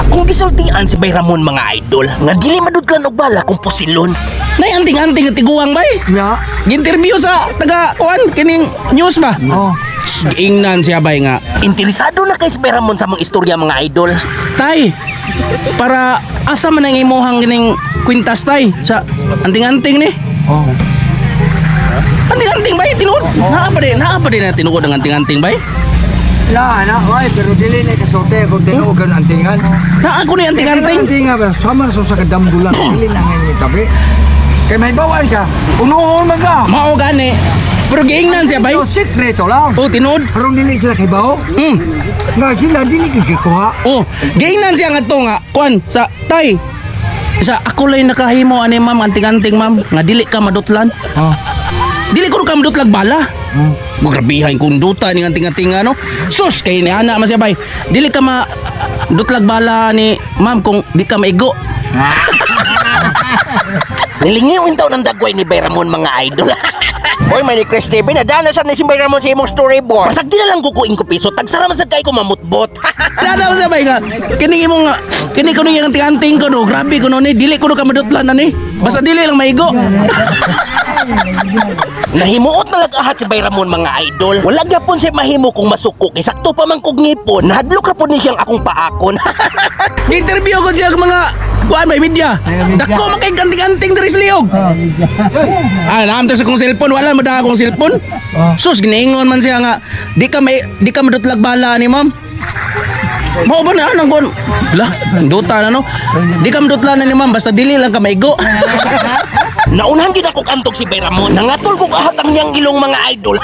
Akong gisultian si Bayramon mga idol nga dili madudlan og bala kung pusilon. Nay anting-anting nga tiguang bay. Ya. Ginterview sa taga kuan kining news ba? Oh. Ingnan siya bay nga. Interesado na kay si Bayramon sa mga istorya mga idol. Tay, para asa man ang imuhang kining kwintas tay sa anting-anting ni. Oh. Anting-anting bay tinuod. Naa pa din na tinuod ang anting-anting bay. La, anak, oy, pero dili na kasote kung tinuog ang antingan. Naa ako ni anting-anting. Antingan ba, sama sa kadamdulan. Dili lang ngayon tabi. Kaya may bawal ka. Unuhon man ka. Mao gani. Pero giingnan siya bay. Ito, sikreto lang. Oh tinuod. Pero dili sila kay bao. Nga sila dili kikuha. Oh, giingnan siya nga to nga kuan sa tay. Sa ako lay nakahimo ani ma'am anting-anting ma'am nga dili ka madutlan. Oh. Dili ko ka madutlag bala. Magrabihan kung duta ni anting-anting ano. Sus kay ni ana man siya bay. Dili ka ma dutlag bala ni ma'am kung di ka maigo. Nilingiw taon ng dagway ni Bayramon mga idol. Hoy, may ni Chris TV, nadanasan na si Bayramon sa imong storyboard. Masag di na lang kukuing ko piso, tagsara masag kay ko mamutbot. Dadaw siya bay nga. Kini mo nga kini ko yung anting-anting ko no. Grabe ko no ni dili ko no ka madutlan ani. Basta dili lang maigo. Nahimuot na lag-ahat si Bayramon mga idol. Wala gyapon siya mahimo kung masuko kay sakto pa man kog ngipon. Nahadlok ra pud ni siyang akong paakon. Gi-interview ko siya mga kuan may media. Dako makay anting-anting diri sa liog. Ah, naamto sa kong cellphone, wala man akong cellphone. Sus giniingon man siya nga di ka madutlag bala ni ma'am. Mao ba na anong kon? Lah, duta na no. Di ka madutlan ni ma'am basta dili lang ka maigo. Naunahan gid ako kantog si Bayramon. Nangatol kog ahat ang niyang ilong mga idol.